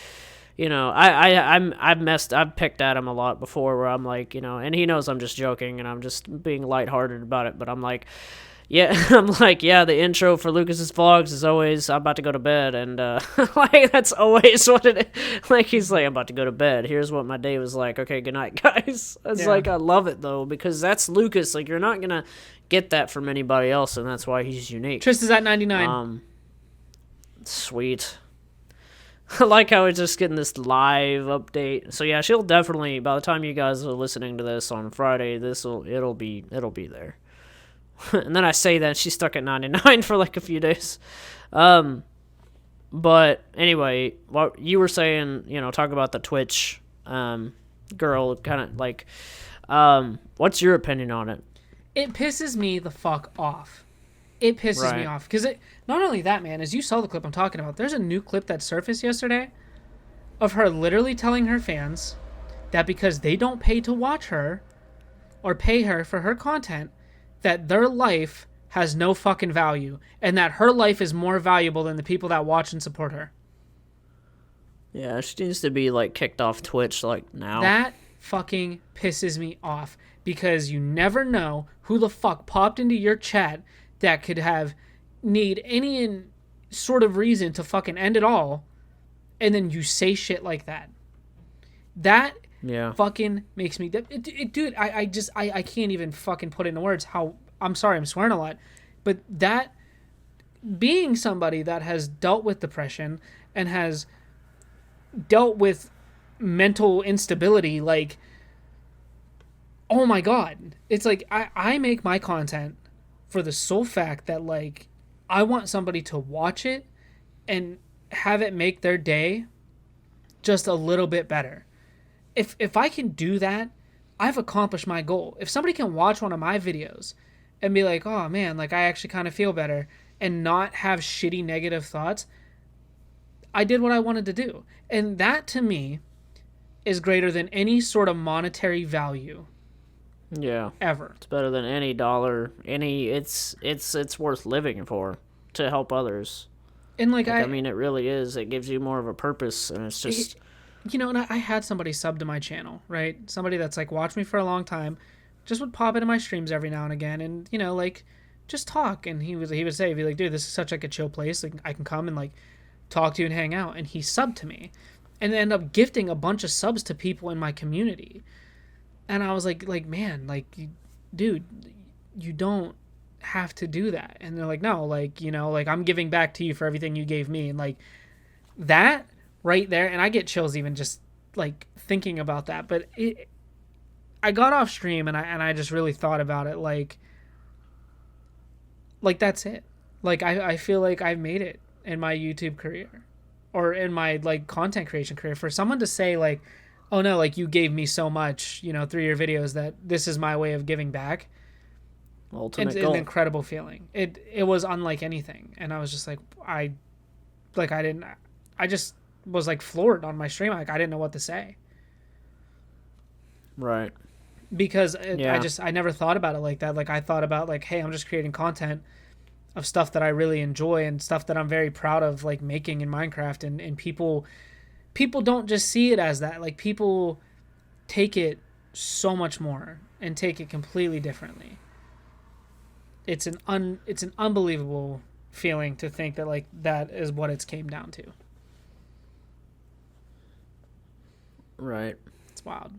S2: you know, I've picked at him a lot before, where I'm like, you know, and he knows I'm just joking and I'm just being lighthearted about it. But I'm like, yeah, I'm like, yeah, the intro for Lucas's vlogs is always, I'm about to go to bed, and like that's always what it is. Like he's like, I'm about to go to bed. Here's what my day was like. Okay, good night, guys. It's like, I love it though, because that's Lucas. Like you're not gonna get that from anybody else, and that's why he's unique.
S1: Trista's at 99.
S2: Sweet. I like how we're just getting this live update. So yeah, she'll definitely, by the time you guys are listening to this on Friday, it'll be there. And then I say that she's stuck at 99 for like a few days. But anyway, what you were saying, you know, talk about the Twitch girl, kind of like, what's your opinion on it?
S1: It pisses me the fuck off. It pisses me off because not only that, man, as you saw the clip I'm talking about, there's a new clip that surfaced yesterday of her literally telling her fans that because they don't pay to watch her or pay her for her content, that their life has no fucking value, and that her life is more valuable than the people that watch and support her.
S2: Yeah, she needs to be like kicked off Twitch like now.
S1: That fucking pisses me off, because you never know who the fuck popped into your chat that could need any sort of reason to fucking end it all, and then you say shit like that. That fucking makes me... dude, I can't even fucking put into words how... I'm sorry, I'm swearing a lot. But that... Being somebody that has dealt with depression and has dealt with mental instability, like... Oh my god. It's like, I make my content for the sole fact that, like, I want somebody to watch it and have it make their day just a little bit better. If I can do that, I've accomplished my goal. If somebody can watch one of my videos and be like, oh man, like I actually kind of feel better, and not have shitty negative thoughts, I did what I wanted to do. And that to me is greater than any sort of monetary value.
S2: Yeah.
S1: Ever.
S2: It's better than any dollar. It's worth living for, to help others.
S1: And like,
S2: I mean, it really is. It gives you more of a purpose, and it's just
S1: and I had somebody sub to my channel, right? Somebody that's like watched me for a long time, just would pop into my streams every now and again, and like just talk. And he would say, he'd be like, dude, this is such like a chill place. Like I can come and like talk to you and hang out. And he subbed to me, and end up gifting a bunch of subs to people in my community. And I was like man, like, dude, you don't have to do that. And they're like, no, like, like I'm giving back to you for everything you gave me. And like that right there, and I get chills even just like thinking about that. But I got off stream and I just really thought about it, like that's it. Like I feel like I've made it in my YouTube career, or in my like content creation career. For someone to say like, oh no, like you gave me so much, through your videos, that this is my way of giving back.
S2: ultimate
S1: It's
S2: goal.
S1: an incredible feeling. It was unlike anything. And I was just like, I just was like floored on my stream. Like I didn't know what to say,
S2: Right.
S1: because
S2: Yeah.
S1: I never thought about it like that. Like I thought about like, hey, I'm just creating content of stuff that I really enjoy and stuff that I'm very proud of, like making in Minecraft. And people don't just see it as that. Like people take it so much more and take it completely differently. It's an unbelievable feeling to think that like that is what it's came down to.
S2: Right.
S1: It's wild.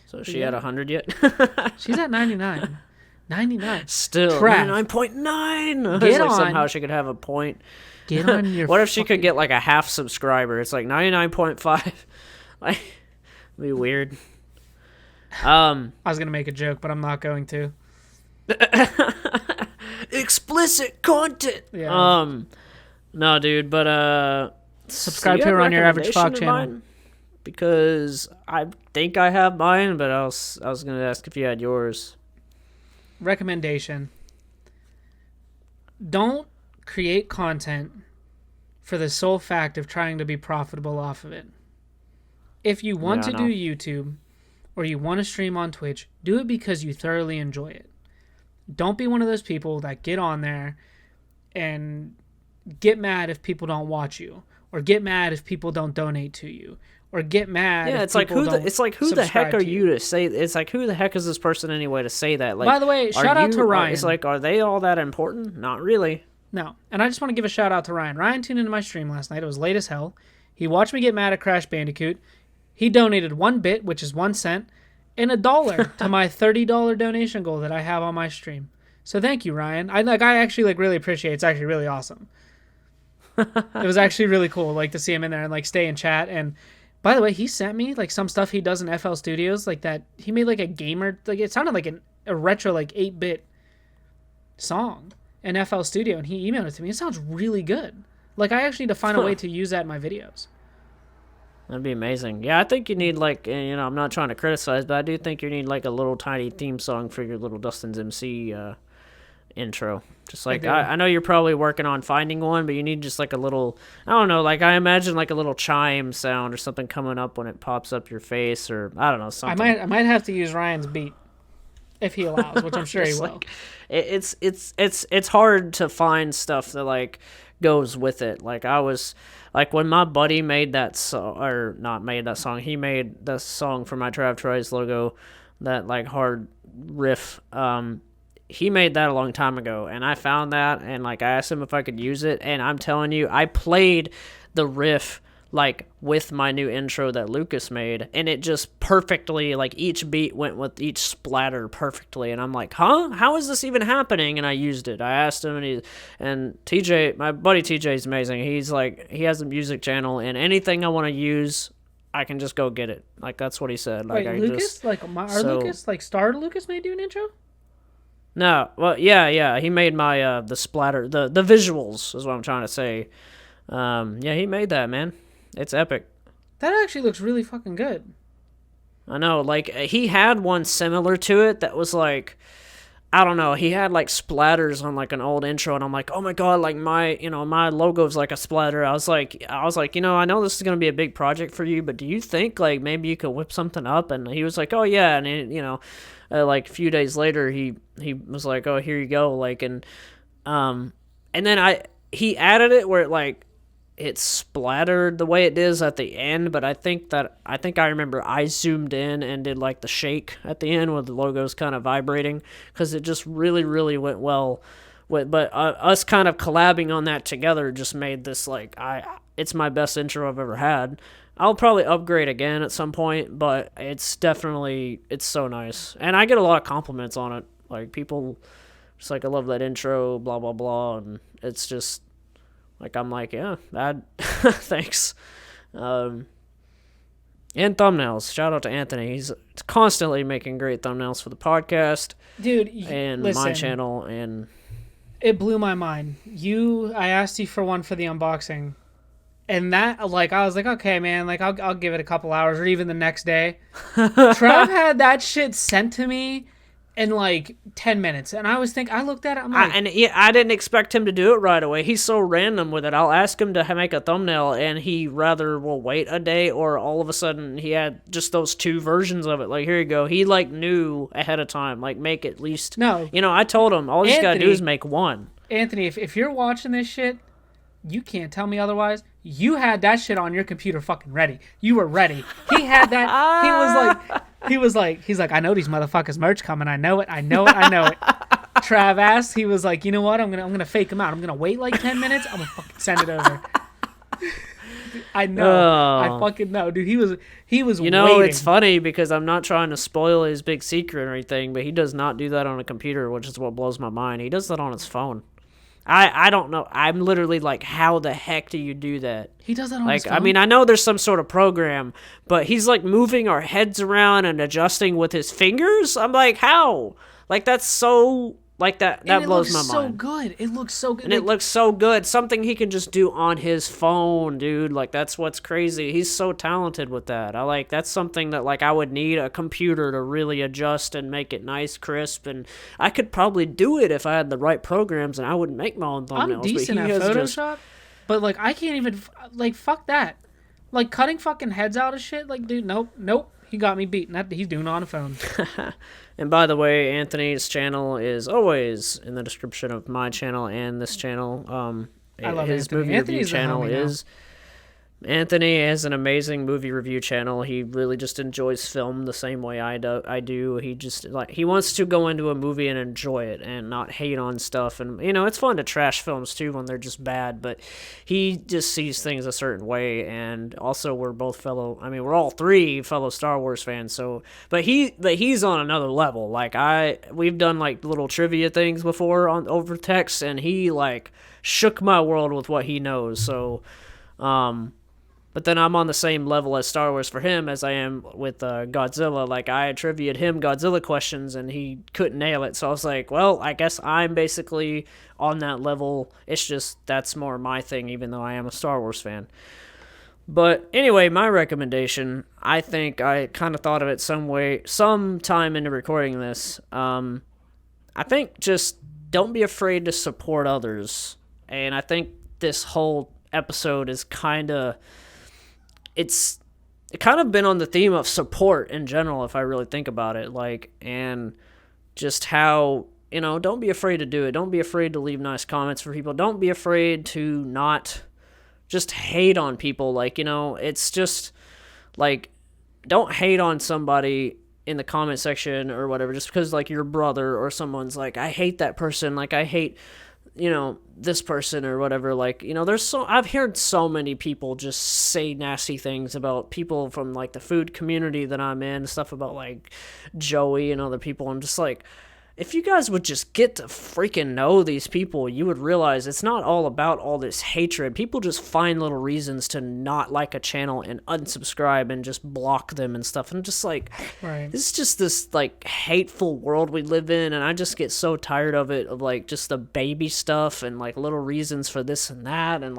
S2: So is she
S1: yeah.
S2: at 100 yet?
S1: She's at 99. 99.
S2: Still
S1: Trav.
S2: 99.9.
S1: Get
S2: Like
S1: on.
S2: somehow she could have a point.
S1: Get on your
S2: What if she could get like a half subscriber? It's like 99.5. Like, it'd be weird.
S1: I was going to make a joke, but I'm not going to.
S2: Explicit content.
S1: Yeah.
S2: No, dude, but
S1: Subscribe
S2: do
S1: to
S2: you
S1: her
S2: have
S1: on your Average
S2: recommendation
S1: Fog
S2: in
S1: channel.
S2: mind? Because I think I have mine, but I was going to ask if you had yours.
S1: Recommendation: don't create content for the sole fact of trying to be profitable off of it. If you want
S2: Yeah,
S1: to
S2: I know.
S1: do YouTube or you want to stream on Twitch, do it because you thoroughly enjoy it. Don't be one of those people that get on there and get mad if people don't watch you, or get mad if people don't donate to you, or get mad
S2: Yeah,
S1: if
S2: it's like
S1: people
S2: who
S1: don't
S2: the heck
S1: subscribe
S2: are
S1: to
S2: you to say? It's like who the heck is this person anyway to say that? Like,
S1: By the way,
S2: are
S1: shout out
S2: you-
S1: to Ryan.
S2: It's like, are they all that important? Not really.
S1: No. And I just want to give a shout out to Ryan. Ryan tuned into my stream last night. It was late as hell. He watched me get mad at Crash Bandicoot. He donated 1 bit, which is 1 cent, and $1 to my $30 donation goal that I have on my stream. So thank you, Ryan. I actually like really appreciate it. It's actually really awesome. It was actually really cool, like, to see him in there and like stay in chat. And by the way, he sent me like some stuff he does in FL Studios, like that he made like a gamer, like it sounded like a retro like 8-bit song in FL Studio, and he emailed it to me. It sounds really good. Like I actually need to find a way to use that in my videos.
S2: That'd be amazing. Yeah, I think you need like, I'm not trying to criticize, but I do think you need like a little tiny theme song for your little Dustin's MC intro. Just like,
S1: do.
S2: I know you're probably working on finding one, but you need just like a little, I don't know, like I imagine like a little chime sound or something coming up when it pops up your face, or I don't know, something.
S1: I might have to use Ryan's beat if he allows, which I'm sure he
S2: Just,
S1: will.
S2: like, it's hard to find stuff that like goes with it. Like I was like when my buddy made that song, or not made that song, he made the song for my Trav Troy's logo, that like hard riff. He made that a long time ago, and I found that, and like I asked him if I could use it, and I'm telling you, I played the riff like with my new intro that Lucas made, and it just perfectly, like each beat went with each splatter perfectly, and I'm like, huh, how is this even happening? And I used it. I asked him, and TJ, my buddy TJ is amazing. He's like, he has a music channel, and anything I want to use, I can just go get it. Like that's what he said. Like
S1: Wait,
S2: I
S1: Lucas?
S2: just,
S1: Like our
S2: so-
S1: Lucas? Like Star Lucas made you an intro?
S2: No, well, yeah, he made my the splatter, the visuals is what I'm trying to say. Yeah, he made that, man. It's epic.
S1: That actually looks really fucking good.
S2: I know, like he had one similar to it that was like, I don't know, he had like splatters on like an old intro, and I'm like, oh my god, like my logo's like a splatter. I was like, I know this is gonna be a big project for you, but do you think like maybe you could whip something up? And he was like, oh yeah, and it, like a few days later, he was like, oh, here you go, like, and and then he added it where it splattered the way it is at the end, but I think I remember I zoomed in and did like the shake at the end with the logos kind of vibrating, because it just really, really went well. But us kind of collabing on that together just made this it's my best intro I've ever had. I'll probably upgrade again at some point, but it's so nice. And I get a lot of compliments on it. Like, people just I love that intro, blah, blah, blah. And it's just, I'm yeah, thanks. And thumbnails. Shout out to Anthony. He's constantly making great thumbnails for the podcast.
S1: Dude,
S2: and
S1: listen,
S2: my channel. And
S1: it blew my mind. I asked you for one for the unboxing. And that, I was like, okay, man, I'll give it a couple hours, or even the next day. Trev had that shit sent to me in 10 minutes. And I looked at it, I'm like...
S2: I didn't expect him to do it right away. He's so random with it. I'll ask him to make a thumbnail, and he rather will wait a day, or all of a sudden he had just those 2 versions of it. Here you go. He, knew ahead of time, make at least...
S1: No.
S2: I told him, all you just gotta do is make one.
S1: Anthony, if you're watching this shit, you can't tell me otherwise. You had that shit on your computer fucking ready. You were ready. He had that. He's like, I know these motherfuckers merch coming. I know it. Trav asked, he was like, you know what? I'm gonna fake him out. I'm gonna wait 10 minutes. I'm gonna fucking send it over. I know. I fucking know, dude. He was waiting.
S2: It's funny because I'm not trying to spoil his big secret or anything, but he does not do that on a computer, which is what blows my mind. He does that on his phone. I don't know. I'm literally how the heck do you do that?
S1: He does that on his phone?
S2: I mean, I know there's some sort of program, but he's moving our heads around and adjusting with his fingers. I'm like, how? That's so... that blows my mind.
S1: It looks so good.
S2: And it looks so good. Something he can just do on his phone, dude. That's what's crazy. He's so talented with that. That's something that I would need a computer to really adjust and make it nice, crisp, and I could probably do it if I had the right programs, and I wouldn't make my own thumbnails.
S1: I'm decent at Photoshop, but I can't even fuck that. Cutting fucking heads out of shit. Dude, nope. He got me beat. He's doing it on a phone.
S2: And by the way, Anthony's channel is always in the description of my channel and this channel.
S1: I love
S2: his
S1: Anthony.
S2: movie
S1: Anthony's
S2: review channel is... Anthony has an amazing movie review channel. He really just enjoys film the same way I do. He just he wants to go into a movie and enjoy it and not hate on stuff. And it's fun to trash films too when they're just bad, but he just sees things a certain way. And also we're all 3 fellow Star Wars fans. So, but he's on another level. We've done little trivia things before over text, and he shook my world with what he knows. So, but then I'm on the same level as Star Wars for him as I am with Godzilla. I trivia'd him Godzilla questions, and he couldn't nail it. So I was like, well, I guess I'm basically on that level. It's just that's more my thing, even though I am a Star Wars fan. But anyway, my recommendation, I think I kind of thought of it some time into recording this. I think just don't be afraid to support others. And I think this whole episode is it's kind of been on the theme of support in general, if I really think about it, and just how, don't be afraid to do it. Don't be afraid to leave nice comments for people. Don't be afraid to not just hate on people. It's just don't hate on somebody in the comment section or whatever, just because your brother or someone's I hate that person. I hate, this person or whatever. I've heard so many people just say nasty things about people from the food community that I'm in, stuff about Joey and other people. I'm just if you guys would just get to freaking know these people, you would realize it's not all about all this hatred. People just find little reasons to not like a channel and unsubscribe and just block them and stuff. And just
S1: right.
S2: This is just this hateful world we live in, and I just get so tired of it, of just the baby stuff and little reasons for this and that, and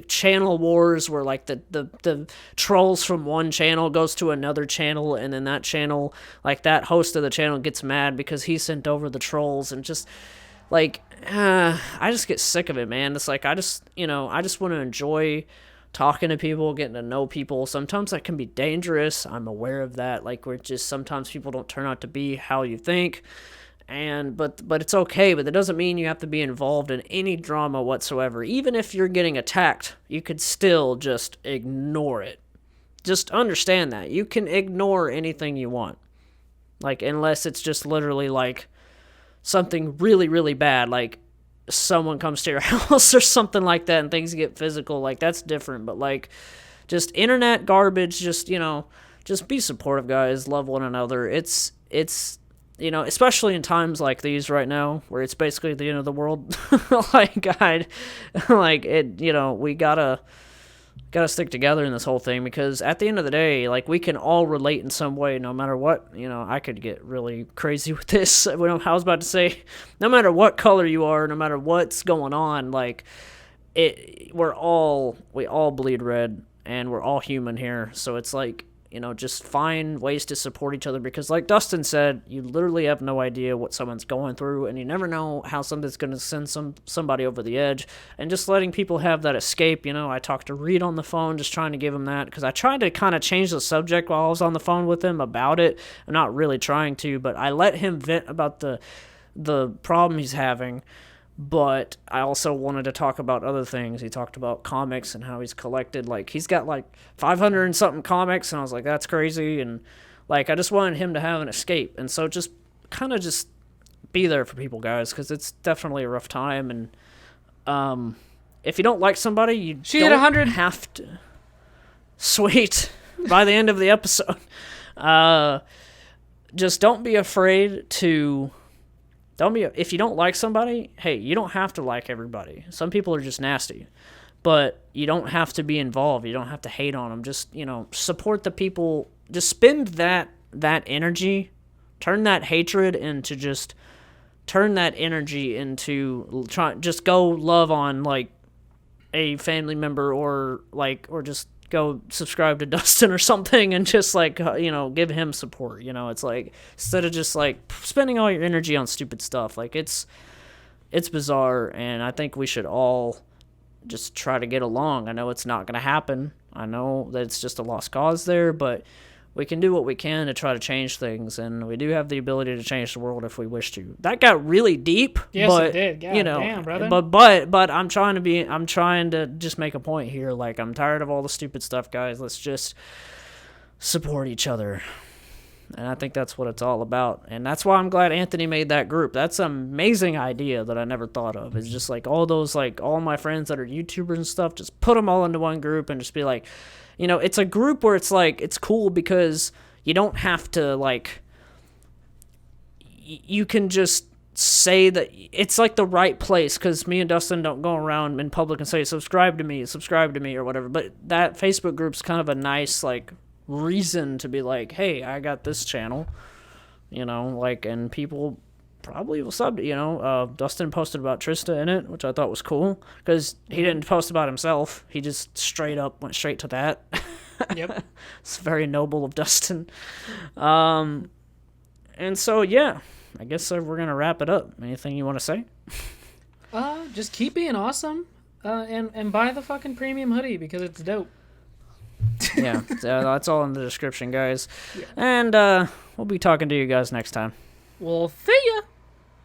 S2: channel wars where the trolls from one channel goes to another channel, and then that channel, that host of the channel gets mad because he's sent over the trolls, and just I just get sick of it, man. It's I just want to enjoy talking to people, getting to know people. Sometimes that can be dangerous. I'm aware of that. Where just sometimes people don't turn out to be how you think, But it's okay, but that doesn't mean you have to be involved in any drama whatsoever. Even if you're getting attacked, you could still just ignore it. Just understand that you can ignore anything you want, like, unless it's just literally like something really, really bad, like someone comes to your house or something like that and things get physical. Like, that's different. But like, just internet garbage, just, just be supportive, guys. Love one another. It's especially in times like these right now, where it's basically the end of the world. We gotta stick together in this whole thing, because at the end of the day, like, we can all relate in some way, no matter what. I could get really crazy with this. I was about to say, no matter what color you are, no matter what's going on, like, we all bleed red, and we're all human here. So it's like, just find ways to support each other, because like Dustin said, you literally have no idea what someone's going through, and you never know how something's going to send somebody over the edge. And just letting people have that escape. I talked to Reed on the phone, just trying to give him that, because I tried to kind of change the subject while I was on the phone with him about it. I'm not really trying to, but I let him vent about the problem he's having. But I also wanted to talk about other things. He talked about comics and how he's collected, like, he's got like 500 and something comics, and I was like, that's crazy. And like, I just wanted him to have an escape. And so just kind of just be there for people, guys, because it's definitely a rough time. And if you don't like somebody, you don't
S1: 100.
S2: have to. Sweet. By the end of the episode, just don't be afraid to. If you don't like somebody, hey, you don't have to like everybody. Some people are just nasty, but you don't have to be involved. You don't have to hate on them. Just, support the people. Just spend that energy, turn that hatred into just just go love on like a family member, or just go subscribe to Dustin or something, and just like, give him support. It's like, instead of just like spending all your energy on stupid stuff, like, it's bizarre. And I think we should all just try to get along. I know it's not going to happen. I know that it's just a lost cause there, but we can do what we can to try to change things, and we do have the ability to change the world if we wish to. That got really deep.
S1: Yes,
S2: but,
S1: it did. God damn, brother.
S2: But I'm trying to just make a point here. Like, I'm tired of all the stupid stuff, guys. Let's just support each other. And I think that's what it's all about. And that's why I'm glad Anthony made that group. That's an amazing idea that I never thought of. It's just like all those, like, all my friends that are YouTubers and stuff, just put them all into one group and just be like, it's a group where it's like, it's cool because you don't have to, like, you can just say that it's like the right place, because me and Dustin don't go around in public and say, subscribe to me, or whatever. But that Facebook group's kind of a nice, like, reason to be like, hey, I got this channel, and people probably will sub. Dustin posted about Trista in it, which I thought was cool, because he didn't post about himself. He just straight up went straight to that.
S1: Yep.
S2: It's very noble of Dustin. And so, yeah, I guess we're gonna wrap it up. Anything you want to say?
S1: Just keep being awesome, and buy the fucking premium hoodie, because it's dope.
S2: Yeah, that's all in the description, guys.
S1: Yeah.
S2: And we'll be talking to you guys next time.
S1: Well, see ya.